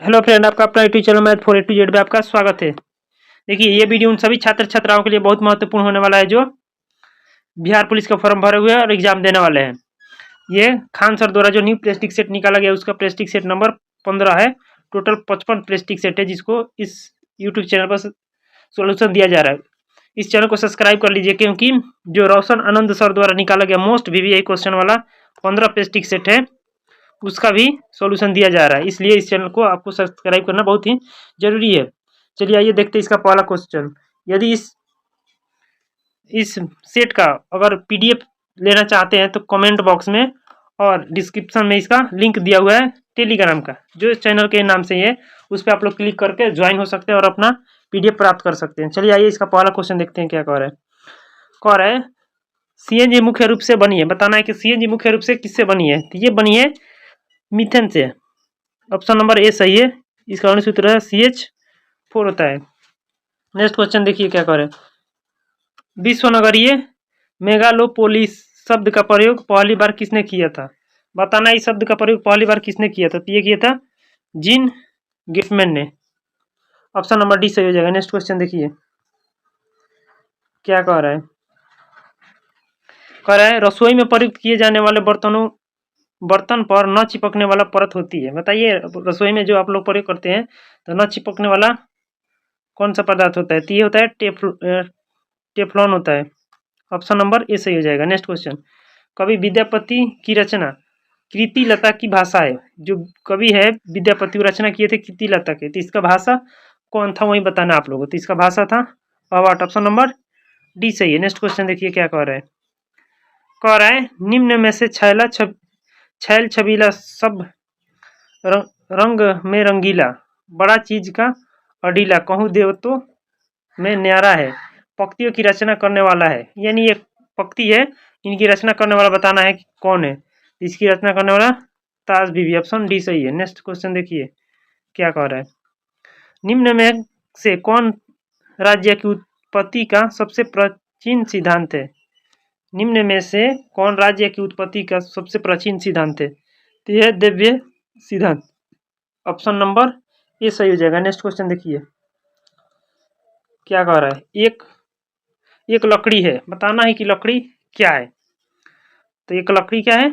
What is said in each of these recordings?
Hello friend, आपका अपना YouTube channel math for A to Z में आपका स्वागत है। देखिए, ये वीडियो उन सभी छात्र छात्राओं के लिए बहुत महत्वपूर्ण होने वाला है जो बिहार पुलिस का फॉर्म भरे हुए हैं और एग्जाम देने वाले हैं। ये खान सर द्वारा जो न्यू प्लास्टिक सेट निकाला गया उसका प्लास्टिक सेट नंबर 15 है। टोटल 55 प्लास्टिक सेट है जिसको इस यूट्यूब चैनल पर सोल्यूशन दिया जा रहा है। इस चैनल को सब्सक्राइब कर लीजिए क्योंकि जो रोशन आनंद सर द्वारा निकाला गया मोस्ट वीवीआई क्वेश्चन वाला 15 प्लास्टिक सेट है उसका भी सॉल्यूशन दिया जा रहा है, इसलिए इस चैनल को आपको सब्सक्राइब करना बहुत ही जरूरी है। चलिए आइए देखते हैं इसका पहला क्वेश्चन। यदि इस सेट का अगर पीडीएफ लेना चाहते हैं तो कमेंट बॉक्स में और डिस्क्रिप्शन में इसका लिंक दिया हुआ है टेलीग्राम का, जो इस चैनल के नाम से ही है। उस पर आप लोग क्लिक करके ज्वाइन हो सकते हैं और अपना पीडीएफ प्राप्त कर सकते हैं। चलिए आइए इसका पहला क्वेश्चन देखते हैं क्या कह रहा है। कह रहा है सीएनजी मुख्य रूप से बनी है, बताना है कि सीएनजी मुख्य रूप से किससे बनी है। तो ये बनी है मीथेन से। ऑप्शन नंबर ए सही है। इसका अनुसूत्र सूत्र है CH4 होता है। नेक्स्ट क्वेश्चन देखिए क्या कह रहे हैं। विश्व नगरीय मेगालोपोलिस शब्द का प्रयोग पहली बार किसने किया था। बताना इस शब्द का प्रयोग पहली बार किसने किया था। तो ये किया था जीन गेटमैन ने। ऑप्शन नंबर डी सही हो जाएगा। नेक्स्ट क्वेश्चन देखिए क्या कह रहा है। कह रहा है रसोई में प्रयुक्त किए जाने वाले बर्तन पर न चिपकने वाला परत होती है। बताइए रसोई में जो आप लोग प्रयोग करते हैं तो न चिपकने वाला कौन सा पदार्थ होता है। तो ये होता है टेफ्लॉन होता है। ऑप्शन नंबर ए सही हो जाएगा। Next question. कवि विद्यापति की रचना कृति लता की भाषा है। जो कवि है विद्यापति रचना किए थे कृति लता के, तो इसका भाषा कौन था वही बताना आप लोगों को। तो इसका भाषा था अवाट। ऑप्शन नंबर डी सही है। नेक्स्ट क्वेश्चन देखिए क्या कह रहा है। कह रहा है निम्न में से छैल छबीला सब रंग में रंगीला बड़ा चीज का अडीला कहूँ देव तो में न्यारा है। पंक्तियों की रचना करने वाला है, यानी ये पंक्ति है, इनकी रचना करने वाला बताना है कि कौन है। इसकी रचना करने वाला ताज बीबी। ऑप्शन डी सही है। नेक्स्ट क्वेश्चन देखिए क्या कह रहा है। निम्न में से कौन राज्य की उत्पत्ति का सबसे प्राचीन सिद्धांत है। निम्न में से कौन राज्य की उत्पत्ति का सबसे प्राचीन सिद्धांत है। तो यह दिव्य सिद्धांत। ऑप्शन नंबर ए सही हो जाएगा। नेक्स्ट क्वेश्चन देखिए क्या कह रहा है। एक लकड़ी है, बताना है कि लकड़ी क्या है। तो एक लकड़ी क्या है,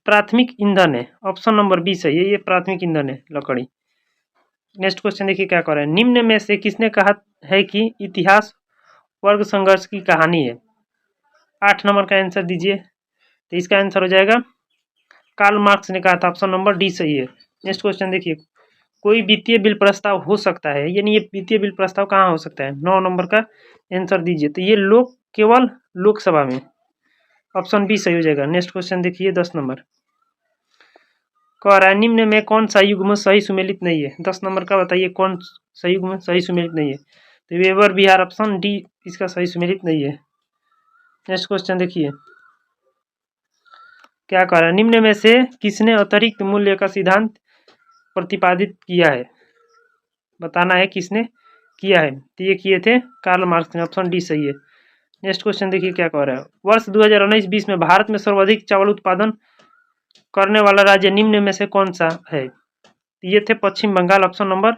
प्राथमिक ईंधन है। ऑप्शन नंबर बी सही है, ये प्राथमिक ईंधन है लकड़ी। नेक्स्ट क्वेश्चन देखिए क्या कह रहा है। निम्न में से किसने कहा है कि इतिहास वर्ग संघर्ष की कहानी है। 8 नंबर का आंसर दीजिए। तो इसका आंसर हो जाएगा कार्ल मार्क्स ने कहा था। ऑप्शन नंबर डी सही है। नेक्स्ट क्वेश्चन देखिए कोई वित्तीय बिल प्रस्ताव हो सकता है, यानी ये वित्तीय बिल प्रस्ताव कहाँ हो सकता है। 9 नंबर का आंसर दीजिए। तो ये केवल लोकसभा में। ऑप्शन बी सही हो जाएगा। नेक्स्ट क्वेश्चन देखिए 10 नंबर। कह रहा है निम्न में कौन सा युग्म सही सुमेलित नहीं है। 10 नंबर का बताइए कौन सा युग्म सही सुमेलित नहीं है। तो वेबर बिहार ऑप्शन डी इसका सही सुमेलित नहीं है। नेक्स्ट क्वेश्चन देखिए क्या कह रहा है। निम्न में से किसने अतिरिक्त मूल्य का सिद्धांत प्रतिपादित किया है। बताना है किसने किया है। तो ये किए थे कार्ल मार्क्स ने। ऑप्शन डी सही है। नेक्स्ट क्वेश्चन देखिए क्या कह रहा है। वर्ष 2019-20 में भारत में सर्वाधिक चावल उत्पादन करने वाला राज्य निम्न में से कौन सा है। ये थे पश्चिम बंगाल। ऑप्शन नंबर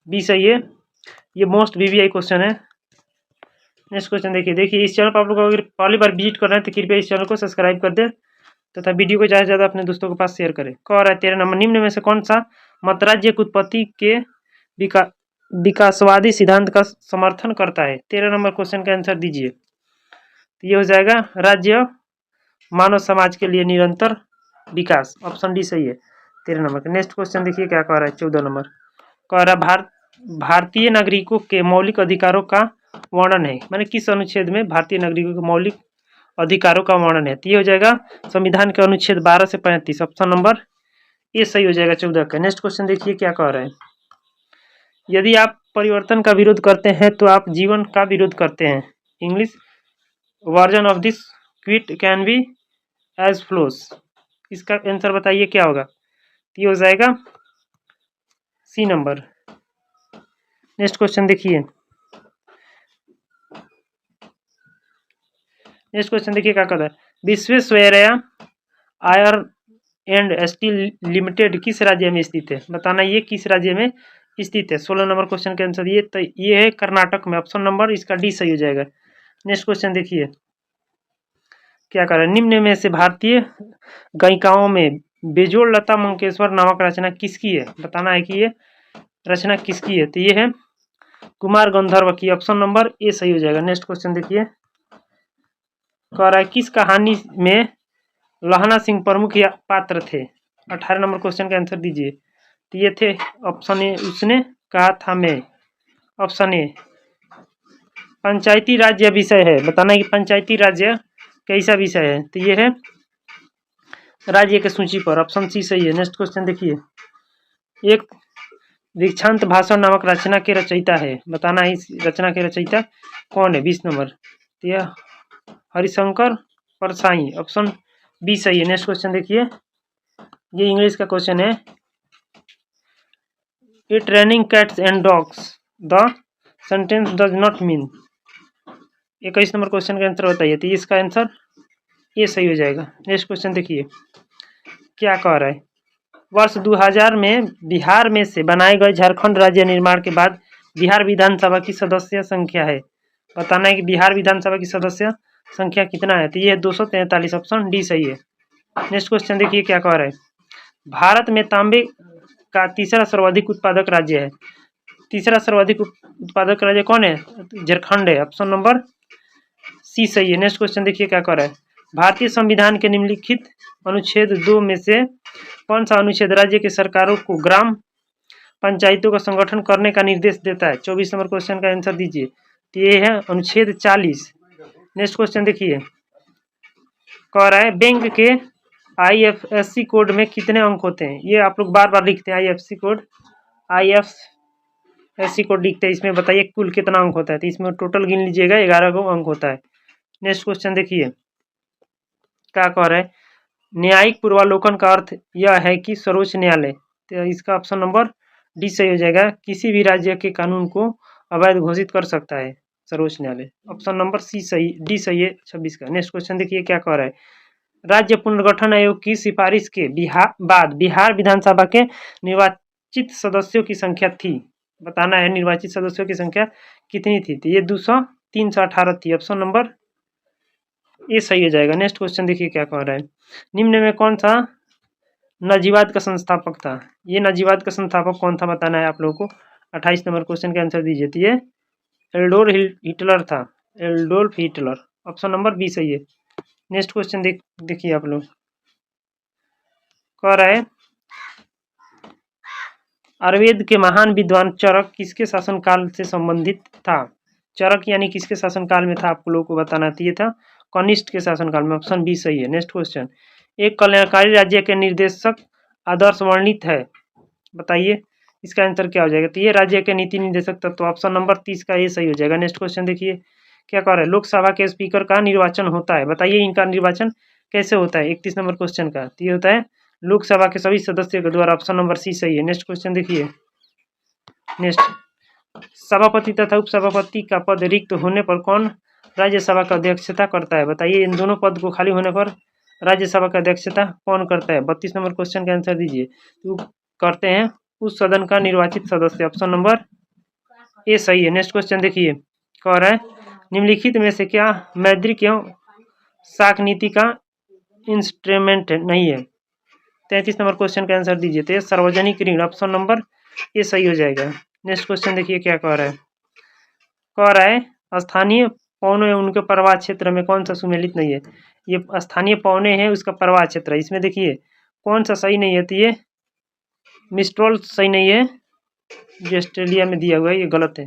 बी सही है। ये मोस्ट वीवीआई क्वेश्चन है। नेक्स्ट क्वेश्चन देखिए इस चैनल पर आप लोग अगर पहली बार विजिट कर रहे हैं तो कृपया इस चैनल को सब्सक्राइब कर दे तथा वीडियो को ज़्यादा से ज़्यादा अपने दोस्तों के पास शेयर करें। कह रहा है 13 नंबर। निम्न में से कौन सा मत राज्य की उत्पत्ति के विकासवादी सिद्धांत का समर्थन करता है। 13 नंबर क्वेश्चन का आंसर दीजिए। तो ये हो जाएगा राज्य मानव समाज के लिए निरंतर विकास। ऑप्शन डी सही है 13 नंबर का। नेक्स्ट क्वेश्चन देखिए क्या कह रहा है 14 नंबर। कह रहा है भारतीय नागरिकों के मौलिक अधिकारों का वर्णन है, माने किस अनुच्छेद में भारतीय नागरिकों के मौलिक अधिकारों का वर्णन है। तो ये हो जाएगा संविधान के अनुच्छेद 12 से 35। ऑप्शन नंबर ए सही हो जाएगा 14 का। नेक्स्ट क्वेश्चन देखिए क्या कह रहा है। यदि आप परिवर्तन का विरोध करते हैं तो आप जीवन का विरोध करते हैं। English version of this quit can be as follows. इसका आंसर बताइए क्या होगा। तो ये हो जाएगा सी नंबर। नेक्स्ट क्वेश्चन देखिए क्या कहता है। विश्वेश्वरैया एंड स्टील लिमिटेड किस राज्य में स्थित है? बताना ये किस राज्य में स्थित है। 16 नंबर क्वेश्चन के आंसर ये है कर्नाटक में। ऑप्शन नंबर इसका डी सही हो जाएगा। नेक्स्ट क्वेश्चन देखिए क्या कर रहा है। निम्न में से भारतीय गायिकाओं में बेजोड़ लता मंगेशकर नामक रचना किसकी है? बताना है कि ये रचना किसकी है। तो ये है कुमार गंधर्व की। ऑप्शन नंबर ए सही हो जाएगा। नेक्स्ट क्वेश्चन देखिए कह रहा है किस कहानी में लहना सिंह प्रमुख पात्र थे? 18 नंबर क्वेश्चन का आंसर दीजिए। तो ये थे ऑप्शन ए उसने कहा था मैं। ऑप्शन ए पंचायती राज्य विषय है। बताना है कि पंचायती राज्य कैसा विषय है। तो ये है राज्य के सूची पर। ऑप्शन सी सही है। नेक्स्ट क्वेश्चन देखिए एक दीक्षांत भाषण नामक रचना के रचयिता है। बताना है इस रचना के रचयिता कौन है। 20 नंबर तो यह हरिशंकर परसाई। ऑप्शन बी सही है। नेक्स्ट क्वेश्चन देखिए ये इंग्लिश का क्वेश्चन है। It running cats and dogs the sentence does not mean. 21 number question का आंसर बताइए। तो इसका आंसर ये सही हो जाएगा। नेक्स्ट क्वेश्चन देखिए क्या कह रहा है। वर्ष 2000 में बिहार में से बनाए गए झारखंड राज्य निर्माण के बाद बिहार विधानसभा की सदस्य संख्या है। बताना है कि बिहार विधानसभा की सदस्य संख्या कितना है। तो ये 243। ऑप्शन डी सही है। नेक्स्ट क्वेश्चन देखिए क्या कह रहा है। भारत में तांबे का तीसरा सर्वाधिक उत्पादक राज्य है। तीसरा सर्वाधिक उत्पादक राज्य कौन है? झारखंड है। ऑप्शन नंबर सी सही है। नेक्स्ट क्वेश्चन देखिए क्या कह रहा है। भारतीय संविधान के निम्नलिखित अनुच्छेद 2 में से कौन सा अनुच्छेद राज्य के सरकारों को ग्राम पंचायतों का संगठन करने का निर्देश देता है? 24 नंबर क्वेश्चन का आंसर दीजिए। तो ये है अनुच्छेद 40। नेक्स्ट क्वेश्चन देखिए कह रहा है बैंक के IFSC कोड में कितने अंक होते हैं? ये आप लोग बार बार लिखते हैं IFSC कोड लिखते हैं। इसमें बताइए कुल कितना अंक होता है। तो इसमें टोटल गिन लीजिएगा 11 को अंक होता है। नेक्स्ट क्वेश्चन देखिए क्या कह रहा है। न्यायिक पूर्वालोकन का अर्थ यह है कि सर्वोच्च न्यायालय। तो इसका ऑप्शन नंबर डी सही हो जाएगा। किसी भी राज्य के कानून को अवैध घोषित कर सकता है सर्वोच्च न्यायालय। ऑप्शन नंबर सी सही डी सही है 26 का। नेक्स्ट क्वेश्चन देखिए क्या कह रहा है। राज्य पुनर्गठन आयोग की सिफारिश के बाद बिहार विधानसभा के निर्वाचित सदस्यों की संख्या थी। बताना है निर्वाचित सदस्यों की संख्या कितनी थी। तो ये 318 थी। ऑप्शन नंबर ये सही हो जाएगा। नेक्स्ट क्वेश्चन देखिए क्या कह रहा है। निम्न में कौन सा नाजीवाद का संस्थापक था? ये नाजीवाद का संस्थापक कौन था बताना है आप लोगों को। 28 नंबर क्वेश्चन का आंसर दीजिए। तो ये एडोल्फ हिटलर था। Adolf Hitler. Option number B सही है। नेक्स्ट क्वेश्चन देखिए आप लोग कह रहा है आयुर्वेद के महान विद्वान चरक किसके शासनकाल से संबंधित था? चरक यानी किसके शासनकाल में था आप लोगों को बताना चाहिए था। कनिष्ठ के शासनकाल में। ऑप्शन बी सही है। नेक्स्ट क्वेश्चन एक कल्याणकारी राज्य के निर्देशक आदर्श वर्णित है। बताइए इसका आंसर क्या हो जाएगा। तो ये राज्य के नीति निर्देशक तत्व। ऑप्शन नंबर 30 का ये सही हो जाएगा। नेक्स्ट क्वेश्चन देखिए क्या कह रहा है। लोकसभा के स्पीकर का निर्वाचन होता है। बताइए इनका निर्वाचन कैसे होता है। 31 नंबर क्वेश्चन का। तो ये होता है लोकसभा के सभी सदस्यों के द्वारा। ऑप्शन नंबर सी सही है। नेक्स्ट क्वेश्चन देखिए नेक्स्ट सभापति तथा उपसभापति का पद रिक्त होने पर कौन राज्यसभा का अध्यक्षता करता है? बताइए इन दोनों पद को खाली होने पर राज्यसभा का अध्यक्षता कौन करता है? 32 नंबर क्वेश्चन का आंसर दीजिए। तो करते हैं उस सदन का निर्वाचित सदस्य। ऑप्शन नंबर ए सही है। नेक्स्ट क्वेश्चन देखिए कह रहा है निम्नलिखित में से क्या मौद्रिक एवं साख नीति का इंस्ट्रूमेंट नहीं है? 33 नंबर क्वेश्चन का आंसर दीजिए। तो सार्वजनिक ऋण। ऑप्शन नंबर ए सही हो जाएगा। नेक्स्ट क्वेश्चन देखिए क्या कह रहा है स्थानीय पौने उनके प्रवाह क्षेत्र में कौन सा सुमेलित नहीं है? ये स्थानीय पौने हैं उसका प्रवाह क्षेत्र है। इसमें देखिए कौन सा सही नहीं है। तो ये मिस्ट्रोल सही नहीं है जो ऑस्ट्रेलिया में दिया हुआ है, ये गलत है।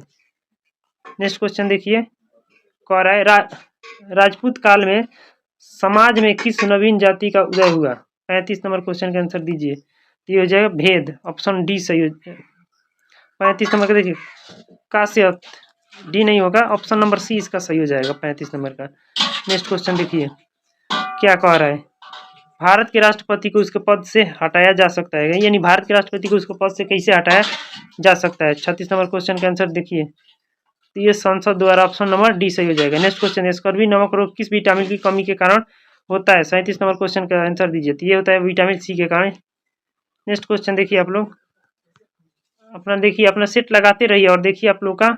नेक्स्ट क्वेश्चन देखिए कह रहा है राजपूत काल में समाज में किस नवीन जाति का उदय हुआ? 35 नंबर क्वेश्चन का आंसर दीजिए। तो ये हो जाएगा भेद। ऑप्शन डी सही हो जाएगा। 35 नंबर का देखिए काश्यप। डी नहीं होगा। ऑप्शन नंबर सी इसका सही हो जाएगा 35 नंबर का। नेक्स्ट क्वेश्चन देखिए क्या कह रहा है। भारत के राष्ट्रपति को उसके पद से हटाया जा सकता है। यानी भारत के राष्ट्रपति को उसके पद से कैसे हटाया जा सकता है? 36 नंबर क्वेश्चन का आंसर देखिए। तो ये संसद द्वारा। ऑप्शन नंबर डी सही हो जाएगा। नेक्स्ट क्वेश्चन स्कर्वी नामक रोग किस विटामिन की कमी के कारण होता है? 37 नंबर क्वेश्चन का आंसर दीजिए। तो ये होता है विटामिन सी के कारण। नेक्स्ट क्वेश्चन देखिए आप लोग, अपना देखिए, अपना सेट लगाते रहिए और देखिए आप लोग का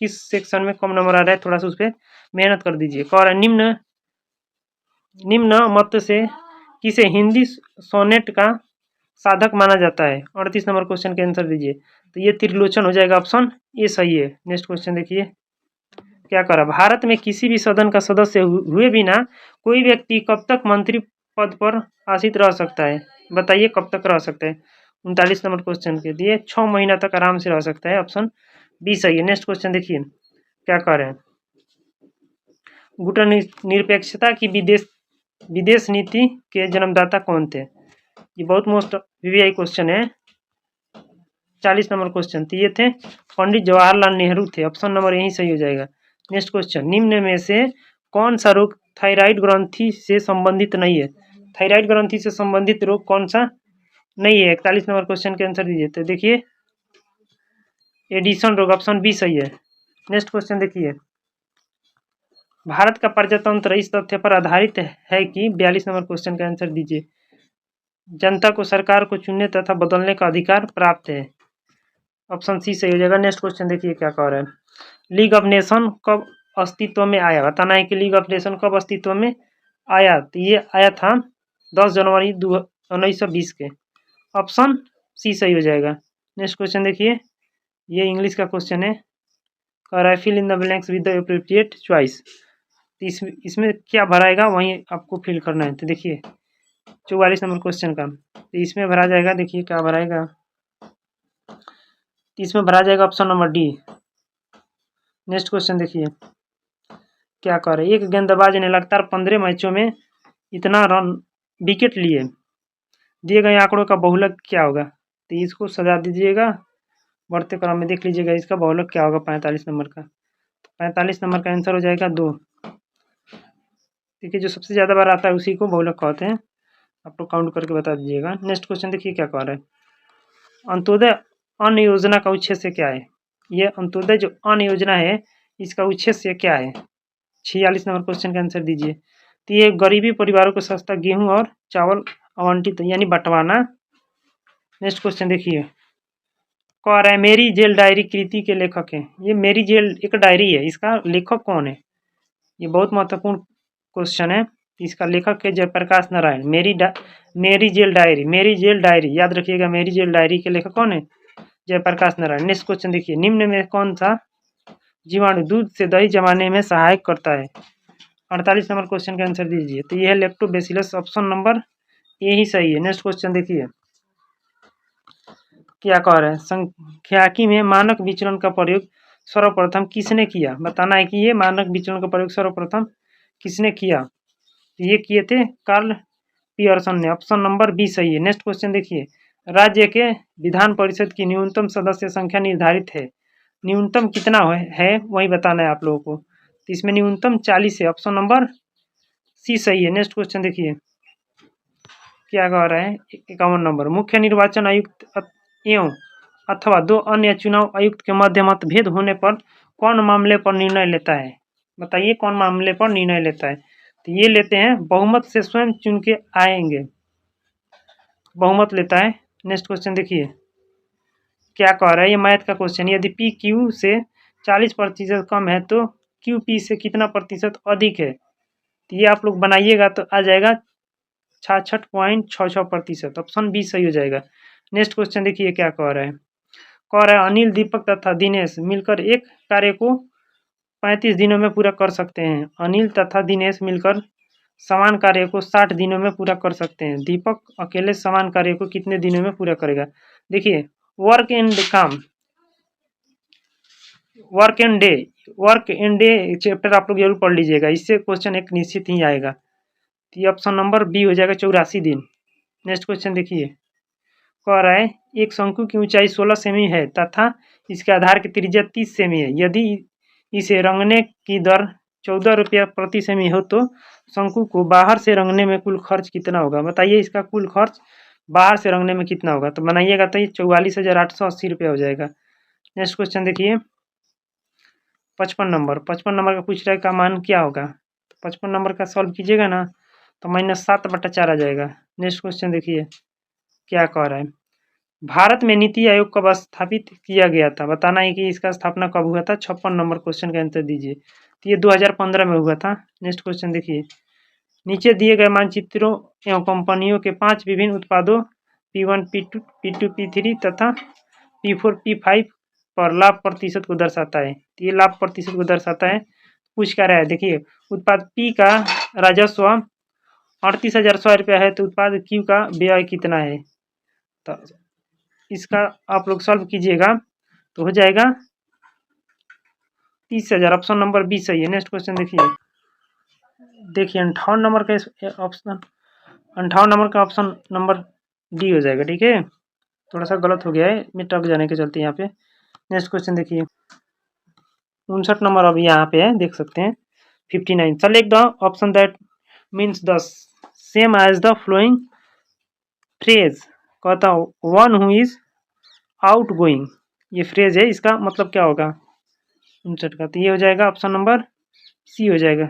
किस सेक्शन में कम नंबर आ रहा है, थोड़ा सा उस पर मेहनत कर दीजिए। और निम्न निम्न मत से किसे हिंदी सोनेट का साधक माना जाता है? 38 नंबर क्वेश्चन के आंसर दीजिए। तो ये त्रिलोचन हो जाएगा, ऑप्शन ए सही है। नेक्स्ट क्वेश्चन देखिए क्या करा, भारत में किसी भी सदन का सदस्य हुए बिना कोई व्यक्ति कब तक मंत्री पद पर आसीत रह सकता है? बताइए कब तक रह सकता है? 39 नंबर क्वेश्चन के लिए 6 महीना तक आराम से रह सकता है, ऑप्शन बी सही है। नेक्स्ट क्वेश्चन देखिए क्या कर रहे हैं, गुटनिरपेक्षता की विदेश नीति के जन्मदाता कौन थे? ये बहुत मोस्ट वीवीआई क्वेश्चन है। 40 नंबर क्वेश्चन, तो ये थे पंडित जवाहरलाल नेहरू थे, ऑप्शन नंबर यही सही हो जाएगा। नेक्स्ट क्वेश्चन, निम्न में से कौन सा रोग थायराइड ग्रंथि से संबंधित नहीं है? थायराइड ग्रंथि से संबंधित रोग कौन सा नहीं है? 41 नंबर क्वेश्चन के आंसर दीजिए। तो देखिए एडिशन रोग, ऑप्शन बी सही है। नेक्स्ट क्वेश्चन देखिए, भारत का प्रजातंत्र इस तथ्य पर आधारित है कि 42 नंबर क्वेश्चन का आंसर दीजिए, जनता को सरकार को चुनने तथा बदलने का अधिकार प्राप्त है, ऑप्शन सी सही हो जाएगा। नेक्स्ट क्वेश्चन देखिए क्या कह रहा है, लीग ऑफ नेशन कब अस्तित्व में आया? बताना है कि लीग ऑफ नेशन कब अस्तित्व में आया। तो ये आया था 10 जनवरी 1920 के, ऑप्शन सी सही हो जाएगा। नेक्स्ट क्वेश्चन देखिए, ये इंग्लिश का क्वेश्चन है, कह रहा है fill in the blanks with the appropriate choice. तो इसमें क्या भराएगा वहीं आपको फिल करना है। तो देखिए 44 नंबर क्वेश्चन का, तो इसमें भरा जाएगा, देखिए क्या भराएगा, तो इसमें भरा जाएगा option number D. Next question देखिए क्या कर रहे, एक गेंदबाज ने लगातार 15 मैचों में इतना रन विकेट लिए, दिए गए आंकड़ों का बहुलक क्या होगा? तो इसको सजा दीजिएगा, बढ़ते क्रम में देख लीजिएगा इसका बहुलक क्या होगा 45 नंबर का। 45 नंबर का आंसर हो जाएगा 2। देखिए जो सबसे ज़्यादा बार आता है उसी को बहुलक कहते हैं, आप लोग काउंट करके बता दीजिएगा। नेक्स्ट क्वेश्चन देखिए क्या कह रहा है, अंत्योदय अन्न योजना का उद्देश्य क्या है? ये अंत्योदय जो अन्न योजना है इसका उद्देश्य क्या है? 46 नंबर क्वेश्चन का आंसर दीजिए। तो ये गरीबी परिवारों को सस्ता गेहूं और चावल आवंटित यानी बंटवाना। नेक्स्ट क्वेश्चन देखिए कह रहा है मेरी जेल डायरी कृति के लेखक हैं। ये मेरी जेल एक डायरी है, इसका लेखक कौन है? ये बहुत महत्वपूर्ण क्वेश्चन है। इसका लेखक है जयप्रकाश नारायण। मेरी जेल डायरी याद रखिएगा, मेरी जेल डायरी के लेखक कौन है? जयप्रकाश नारायण। नेक्स्ट क्वेश्चन देखिए, निम्न में कौन सा जीवाणु दूध से दही जमाने में सहायक करता है? 48 नंबर क्वेश्चन का आंसर दीजिए। तो यह है लैक्टोबैसिलस, ऑप्शन नंबर ए ही सही है। नेक्स्ट क्वेश्चन देखिए क्या कह रहे हैं, सांख्यिकी में मानक विचलन का प्रयोग सर्वप्रथम किसने किया? बताना है कि ये मानक विचलन का प्रयोग सर्वप्रथम किसने किया? ये किए थे कार्ल पियर्सन ने, ऑप्शन नंबर बी सही है। नेक्स्ट क्वेश्चन देखिए, राज्य के विधान परिषद की न्यूनतम सदस्य संख्या निर्धारित है, न्यूनतम कितना है वही बताना है आप लोगों को। तो इसमें न्यूनतम 40 है, ऑप्शन नंबर सी सही है। नेक्स्ट क्वेश्चन देखिए क्या कह रहा है, 51 नंबर, मुख्य निर्वाचन आयुक्त एवं अथवा 2 अन्य चुनाव आयुक्त के मध्य मतभेद होने पर कौन मामले पर निर्णय लेता है? बताइए कौन मामले पर निर्णय लेता है? तो ये लेते हैं बहुमत से स्वयं चुन के आएंगे, बहुमत लेता है। नेक्स्ट क्वेश्चन देखिए क्या कह रहा है, ये मैथ का क्वेश्चन, यदि पी क्यू से 40% कम है तो क्यू पी से कितना प्रतिशत अधिक है? तो ये आप लोग बनाइएगा तो आ जाएगा 66.66%, ऑप्शन बी सही हो जाएगा। नेक्स्ट क्वेश्चन देखिए क्या कह रहा है, कह रहा है अनिल, दीपक तथा दिनेश मिलकर एक कार्य को 35 दिनों में पूरा कर सकते हैं। अनिल तथा दिनेश मिलकर समान कार्य को 60 दिनों में पूरा कर सकते हैं। दीपक अकेले समान कार्य को कितने दिनों में पूरा करेगा? देखिए वर्क एंड डे चैप्टर आप लोग जरूर पढ़ लीजिएगा, इससे क्वेश्चन एक निश्चित ही आएगा। तो ये ऑप्शन नंबर बी हो जाएगा, 84 दिन। नेक्स्ट क्वेश्चन देखिए कह रहा है एक शंकु की ऊंचाई 16 सेमी है तथा इसके आधार की त्रिज्या 30 सेमी है, यदि इसे रंगने की दर 14 रुपया प्रति सेमी हो तो शंकु को बाहर से रंगने में कुल खर्च कितना होगा? बताइए इसका कुल खर्च बाहर से रंगने में कितना होगा? तो बनाइएगा तो ये 44,880 रुपया हो जाएगा। नेक्स्ट क्वेश्चन देखिए 55 नंबर का पूछ रहा है का मान क्या होगा? 55 नंबर का सॉल्व कीजिएगा ना तो -7/4 आ जाएगा। नेक्स्ट क्वेश्चन देखिए क्या कह रहा है। भारत में नीति आयोग कब स्थापित किया गया था? बताना है कि इसका स्थापना कब हुआ था। 56 नंबर क्वेश्चन का आंसर दीजिए। तो ये 2015 में हुआ था। नेक्स्ट क्वेश्चन देखिए, नीचे दिए गए मानचित्रों एवं कंपनियों के 5 विभिन्न उत्पादों P1, P2, P2, P3 तथा P4, P5 पर लाभ प्रतिशत को दर्शाता है। तो ये लाभ प्रतिशत को दर्शाता है। पूछ क्या रहा है, देखिए उत्पाद P का राजस्व 38,100 रुपया है, तो उत्पाद Q का व्यय कितना है? तो इसका आप लोग सॉल्व कीजिएगा तो हो जाएगा 30,000। ऑप्शन नंबर बी सही है। नेक्स्ट क्वेश्चन देखिए 58 नंबर का ऑप्शन 58 नंबर का ऑप्शन नंबर डी हो जाएगा। ठीक है, थोड़ा सा गलत हो गया है मिटक जाने के चलते यहाँ पे। नेक्स्ट क्वेश्चन देखिए 59 नंबर अब यहाँ पे है, देख सकते हैं। 59 select the option that means the same as the following phrase. कहता हूँ one who is outgoing, ये फ्रेज है, इसका मतलब क्या होगा 59 का? तो ये हो जाएगा ऑप्शन नंबर सी हो जाएगा,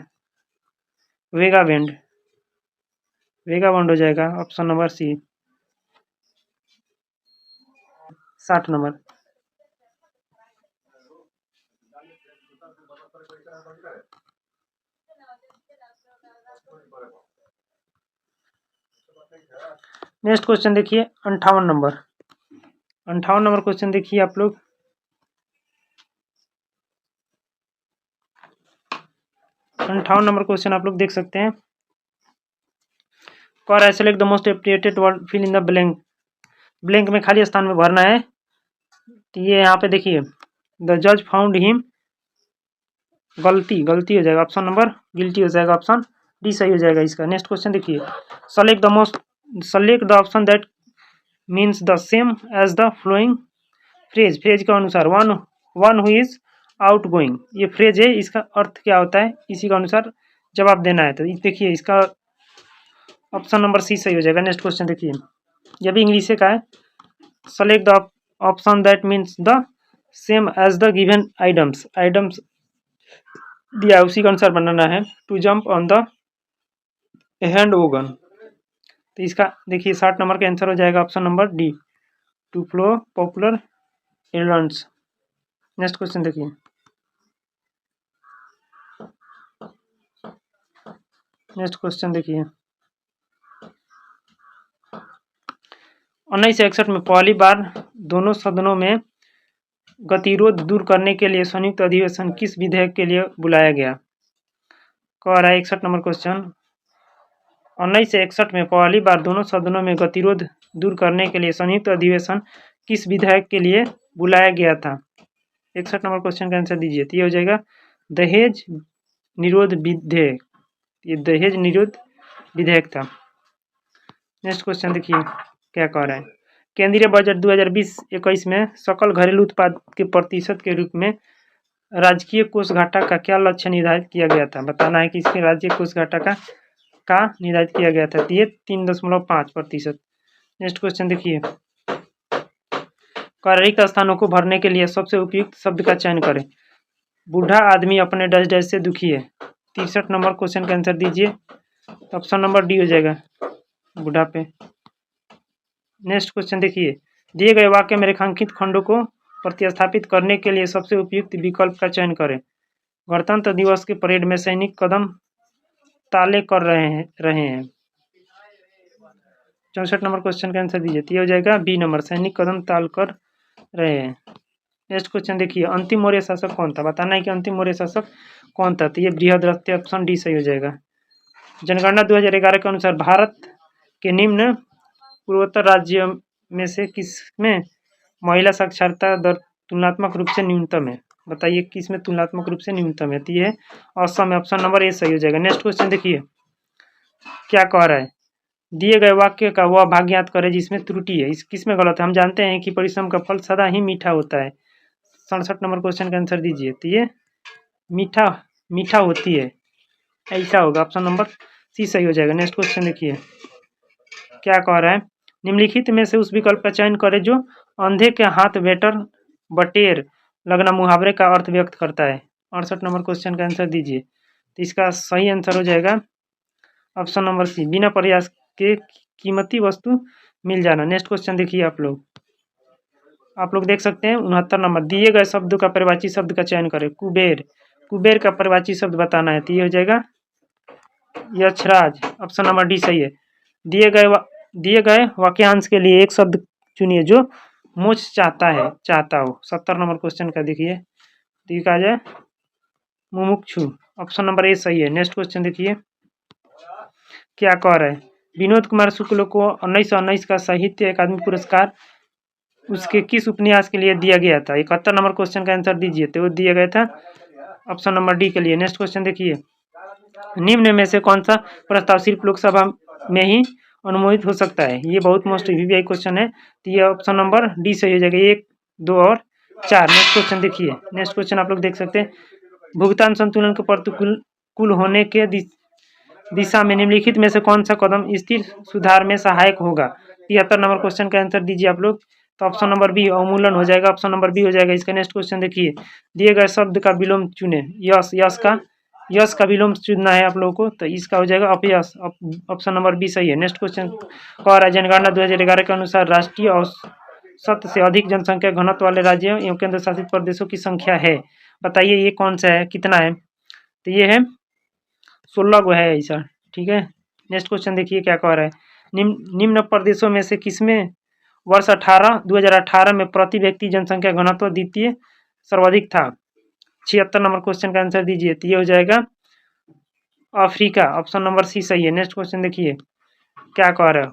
वेगाबैंड। वेगाबैंड हो जाएगा option number C. 60 number next question देखिए 58 नंबर। 58 नंबर क्वेश्चन देखिए आप लोग। 58 नंबर क्वेश्चन आप लोग देख सकते हैं। कह रहा है select the most appropriated word fill in the blank. Blank में खाली स्थान में भरना है। तो ये यहाँ पे देखिए द जज फाउंड हिम गलती हो जाएगा ऑप्शन नंबर गिल्टी हो जाएगा, ऑप्शन डी सही हो जाएगा इसका। नेक्स्ट क्वेश्चन देखिए select the option that means the same as the following phrase. Phrase के अनुसार one who is outgoing, ये फ्रेज है, इसका अर्थ क्या होता है इसी के अनुसार जवाब देना है। तो देखिए इसका ऑप्शन नंबर सी सही हो जाएगा। नेक्स्ट क्वेश्चन देखिए, यह भी इंग्लिश का है। Select the option that means the same as the given items दिया उसी के अनुसार बनाना है। To jump on the hand wagon, तो इसका देखिए 60 नंबर का आंसर हो जाएगा option number D, to follow popular elements. Next question देखिए नेक्स्ट क्वेश्चन देखिए 1961 में पहली बार दोनों सदनों में गतिरोध दूर करने के लिए संयुक्त अधिवेशन किस विधेयक के लिए बुलाया गया? कह रहा है 61 नंबर क्वेश्चन 1961 में पहली बार दोनों सदनों में गतिरोध दूर करने के लिए संयुक्त अधिवेशन किस विधेयक के लिए बुलाया गया था? 61 नंबर क्वेश्चन का आंसर दीजिए। तो ये हो जाएगा दहेज निरोध विधेयक। ये दहेज निरोध विधेयक था। नेक्स्ट क्वेश्चन देखिए क्या कह रहा है। केंद्रीय बजट 2020-21 में सकल घरेलू उत्पाद के प्रतिशत के रूप में राजकीय कोष घाटा का क्या लक्ष्य निर्धारित किया गया था? बताना है कि इसके राज्य कोष घाटा का निर्धारित किया गया था। तो ये 3.5%। नेक्स्ट क्वेश्चन देखिए रिक्त स्थानों को भरने के लिए सबसे उपयुक्त शब्द का चयन करें। बूढ़ा आदमी अपने डैश से दुखी है। 63 नंबर क्वेश्चन का आंसर दीजिए। ऑप्शन नंबर डी हो जाएगा बुढ़ापे। नेक्स्ट क्वेश्चन देखिए दिए गए वाक्य में रेखांकित खंडों को प्रतिस्थापित करने के लिए सबसे उपयुक्त विकल्प का चयन करें। गणतंत्र दिवस के परेड में सैनिक कदम ताले कर रहे हैं। 64 नंबर क्वेश्चन का आंसर दीजिए। तो हो जाएगा बी नंबर, सैनिक कदम ताल कर रहे हैं। नेक्स्ट क्वेश्चन देखिए अंतिम मौर्य शासक कौन था? बताना है कि अंतिम मौर्य शासक कौन था। तो ये बृहद्रथ, ऑप्शन डी सही हो जाएगा। जनगणना 2011 के अनुसार भारत के निम्न पूर्वोत्तर राज्य में से किसमें महिला साक्षरता दर तुलनात्मक रूप से न्यूनतम है? बताइए किसमें तुलनात्मक रूप से न्यूनतम है? तो ये असम है, ऑप्शन नंबर ए सही हो जाएगा। नेक्स्ट क्वेश्चन देखिए क्या कह रहा है। दिए गए वाक्य का वह भाग ज्ञात करें जिसमें त्रुटि है। इस किसमें गलत है? हम जानते हैं कि परिश्रम का फल सदा ही मीठा होता है। 67 नंबर क्वेश्चन का आंसर दीजिए। तो ये मीठा होती है, ऐसा होगा, ऑप्शन नंबर सी सही हो जाएगा। नेक्स्ट क्वेश्चन देखिए क्या कह रहा है। निम्नलिखित में से उस विकल्प का चयन करें जो अंधे के हाथ बटेर लगना मुहावरे का अर्थ व्यक्त करता है। 68 नंबर क्वेश्चन का आंसर दीजिए। तो इसका सही आंसर हो जाएगा ऑप्शन नंबर सी, बिना प्रयास के कीमती वस्तु मिल जाना। नेक्स्ट क्वेश्चन देखिए आप लोग देख सकते हैं 69 नंबर, दिए गए शब्द का परिवाची शब्द का चयन करें। कुबेर, कुबेर का परिवाची शब्द बताना है, तो ये हो जाएगा यक्षराज। ऑप्शन नंबर डी सही है। दिए गए वाक्यांश के लिए एक शब्द चुनिए जो मोक्ष चाहता हो। 70 नंबर क्वेश्चन का देखिए, तो ये कहा जाए मुमुक्षु। ऑप्शन नंबर ए सही है। नेक्स्ट क्वेश्चन देखिए क्या कह रहा है। विनोद कुमार शुक्ल को 1919 का साहित्य अकादमी पुरस्कार उसके किस उपन्यास के लिए दिया गया था? 71 नंबर क्वेश्चन का आंसर दीजिए, तो वो दिया गया था ऑप्शन नंबर डी के लिए। नेक्स्ट क्वेश्चन देखिए, निम्न में से कौन सा प्रस्ताव सिर्फ लोकसभा में ही अनुमोदित हो सकता है? ये बहुत मोस्ट वीवीआई क्वेश्चन है, तो ये ऑप्शन नंबर डी सही हो जाएगा, 1, 2 और 4। नेक्स्ट क्वेश्चन देखिए, नेक्स्ट क्वेश्चन आप लोग देख सकते हैं, भुगतान संतुलन के प्रतिकूल होने के दिशा में निम्नलिखित में से कौन सा कदम स्थिर सुधार में सहायक होगा? 73 नंबर क्वेश्चन का आंसर दीजिए आप लोग, तो ऑप्शन नंबर बी अवमूलन हो जाएगा, ऑप्शन नंबर बी हो जाएगा इसका। नेक्स्ट क्वेश्चन देखिए, दिए गए शब्द का विलोम चुने। यश का विलोम चुनना है आप लोगों को, तो इसका हो जाएगा अपयश। ऑप्शन नंबर बी सही है। नेक्स्ट क्वेश्चन कह रहा है, जनगणना 2011 के अनुसार राष्ट्रीय औसत से अधिक जनसंख्या घनत्व वाले राज्यों एवं केंद्र शासित प्रदेशों की संख्या है। बताइए ये कौन सा है, कितना है? तो ये है 16 गो है ऐसा, ठीक है। नेक्स्ट क्वेश्चन देखिए क्या कह रहा है, निम्न प्रदेशों में से किसमें वर्ष 2018 में प्रति व्यक्ति जनसंख्या घनत्व द्वितीय सर्वाधिक था? 76 नंबर क्वेश्चन का आंसर दीजिए, तो ये हो जाएगा अफ्रीका। ऑप्शन नंबर सी सही है। नेक्स्ट क्वेश्चन देखिए क्या कह रहा है,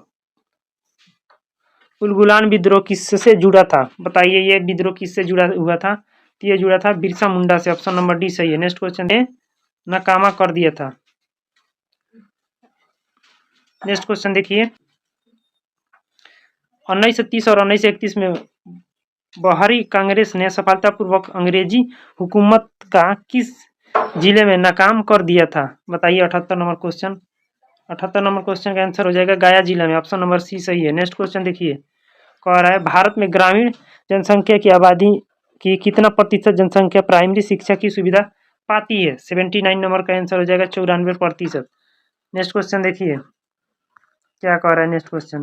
उलगुलान विद्रोह किससे जुड़ा था? बताइए ये विद्रोह किससे जुड़ा हुआ था? तो ये जुड़ा था बिरसा मुंडा से। ऑप्शन नंबर डी सही है। नेक्स्ट क्वेश्चन है, नाकामा कर दिया था। नेक्स्ट क्वेश्चन देखिए, 1930 और 1931 में बाहरी कांग्रेस ने सफलतापूर्वक अंग्रेजी हुकूमत का किस जिले में नाकाम कर दिया था? बताइए 78 नंबर क्वेश्चन। 78 नंबर क्वेश्चन का आंसर हो जाएगा गया जिला में। ऑप्शन नंबर सी सही है। नेक्स्ट क्वेश्चन देखिए, कह रहा है भारत में ग्रामीण जनसंख्या की आबादी की कितना प्रतिशत जनसंख्या प्राइमरी शिक्षा की सुविधा पाती है? 79 नंबर का आंसर हो जाएगा 94%। नेक्स्ट क्वेश्चन देखिए क्या कह रहा है। नेक्स्ट क्वेश्चन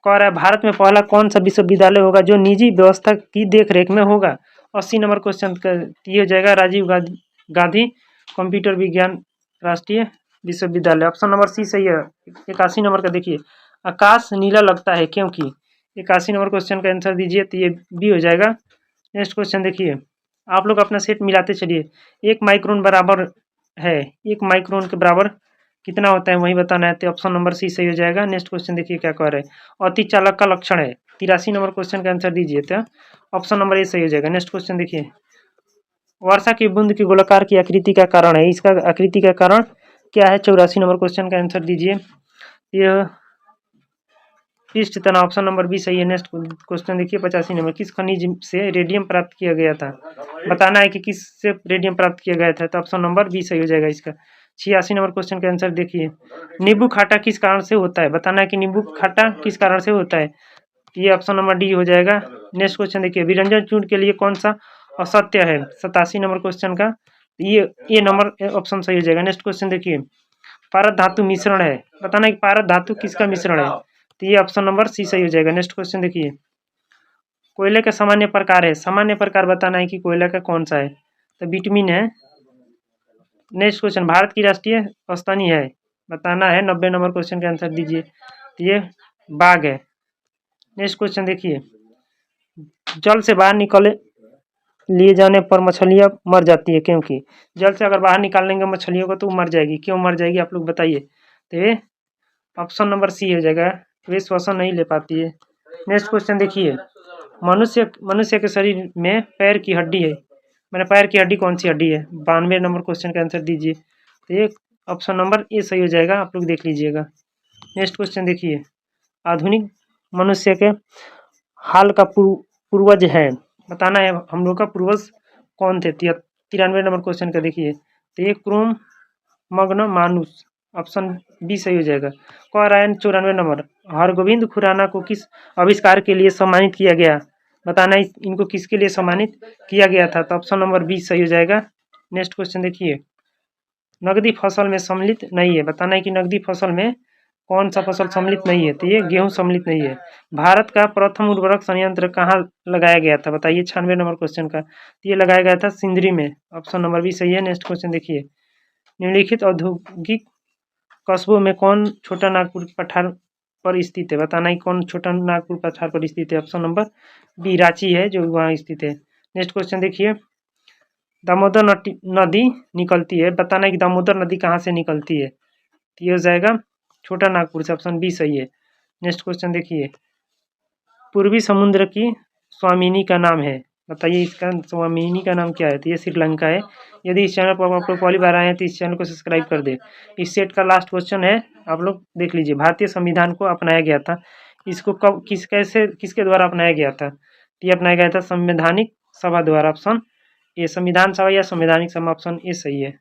कह रहा है भारत में पहला कौन सा विश्वविद्यालय होगा जो निजी व्यवस्था की देखरेख में होगा? 80 नंबर क्वेश्चन का ये हो जाएगा राजीव गांधी कंप्यूटर विज्ञान राष्ट्रीय विश्वविद्यालय। ऑप्शन नंबर सी सही है। 81 नंबर का देखिए, आकाश नीला लगता है क्योंकि। 81 नंबर क्वेश्चन का आंसर दीजिए, तो ये बी हो जाएगा। नेक्स्ट क्वेश्चन देखिए, आप लोग अपना सेट मिलाते चलिए। 1 माइक्रोन बराबर है, 1 माइक्रोन के बराबर कितना होता है वही बताना है, तो ऑप्शन नंबर सी सही हो जाएगा। नेक्स्ट क्वेश्चन देखिए क्या कह रहे हैं, अति चालक का लक्षण है। 83 नंबर क्वेश्चन का आंसर दीजिए, तो ऑप्शन नंबर ए सही हो जाएगा। नेक्स्ट क्वेश्चन देखिए, वर्षा की बूंद की गोलाकार की आकृति का कारण है, इसका आकृति का कारण क्या है? 84 नंबर क्वेश्चन का आंसर दीजिए, यह पृष्ठ तनाव। ऑप्शन नंबर बी सही है। नेक्स्ट क्वेश्चन देखिए 85 नंबर, किस खनिज से रेडियम प्राप्त किया गया था? बताना है कि किस से रेडियम प्राप्त किया गया था, तो ऑप्शन नंबर बी सही हो जाएगा इसका। 86 नंबर क्वेश्चन का आंसर देखिए, नींबू खाटा किस कारण से होता है? बताना है कि नींबू खाटा किस कारण से होता है, ये ऑप्शन नंबर डी हो जाएगा। नेक्स्ट क्वेश्चन देखिए, विरंजन चूर्ण के लिए कौन सा असत्य है? 87 नंबर क्वेश्चन का ये नंबर ऑप्शन सही हो जाएगा। नेक्स्ट क्वेश्चन देखिए, पारद धातु मिश्रण है, बताना है कि पारद धातु किसका मिश्रण है, तो ये ऑप्शन नंबर सी सही हो जाएगा। नेक्स्ट क्वेश्चन देखिए, कोयले का सामान्य प्रकार है, सामान्य प्रकार बताना है कि कोयला का कौन सा है, तो विटामिन है। नेक्स्ट क्वेश्चन, भारत की राष्ट्रीय स्तनी है, बताना है। 90 नंबर क्वेश्चन का आंसर दीजिए, तो ये बाघ है। नेक्स्ट क्वेश्चन देखिए, जल से बाहर निकले लिए जाने पर मछलियाँ मर जाती है क्योंकि। जल से अगर बाहर निकाल लेंगे मछलियों को तो मर जाएगी, क्यों मर जाएगी आप लोग बताइए, तो ये ऑप्शन नंबर सी हो जाएगा, वे श्वसन नहीं ले पाती है। नेक्स्ट क्वेश्चन देखिए, मनुष्य के शरीर में पैर की हड्डी है, मैंने पैर की हड्डी कौन सी हड्डी है? 92 नंबर क्वेश्चन का आंसर दीजिए, तो ये ऑप्शन नंबर ए सही हो जाएगा, आप लोग देख लीजिएगा। नेक्स्ट क्वेश्चन देखिए, आधुनिक मनुष्य के हाल का पूर्वज है, बताना है हम लोग का पूर्वज कौन थे? 93 नंबर क्वेश्चन का देखिए, तो ये क्रोम मग्न मानुस, ऑप्शन बी सही हो जाएगा। कह रहा है 94 नंबर, हरगोविंद खुराना को किस आविष्कार के लिए सम्मानित किया गया? बताना है इनको किसके लिए सम्मानित किया गया था, तो ऑप्शन नंबर बी सही हो जाएगा। नेक्स्ट क्वेश्चन देखिए, नकदी फसल में सम्मिलित नहीं है। बताना है कि नकदी फसल में कौन सा फसल सम्मिलित नहीं है, तो ये गेहूं सम्मिलित नहीं है। भारत का प्रथम उर्वरक संयंत्र कहाँ लगाया गया था, बताइए 96 नंबर क्वेश्चन का। तो ये लगाया गया था सिंदरी में, ऑप्शन नंबर बी सही है। नेक्स्ट क्वेश्चन देखिए, निम्नलिखित औद्योगिक कस्बों में कौन छोटा नागपुर पठार पर स्थित है, बताना है कौन छोटा नागपुर पठार पर स्थित है। ऑप्शन नंबर बी रांची है जो वहाँ स्थित है। नेक्स्ट क्वेश्चन देखिए, दामोदर नदी निकलती है, बताना है कि दामोदर नदी कहाँ से निकलती है, तो ये हो जाएगा छोटा नागपुर से, ऑप्शन बी सही है। नेक्स्ट क्वेश्चन देखिए, पूर्वी समुद्र की स्वामिनी का नाम है, बताइए इसका स्वामिनी का नाम क्या है, तो ये श्रीलंका है। यदि इस चैनल पर आप लोग पहली बार आए हैं तो इस चैनल को सब्सक्राइब कर दे। इस सेट का लास्ट क्वेश्चन है, आप लोग देख लीजिए। भारतीय संविधान को अपनाया गया था, इसको कब किसके द्वारा अपनाया गया था, तो ये अपनाया गया था संवैधानिक सभा द्वारा। ऑप्शन ये संविधान सभा या संवैधानिक सभा, ऑप्शन ए सही है।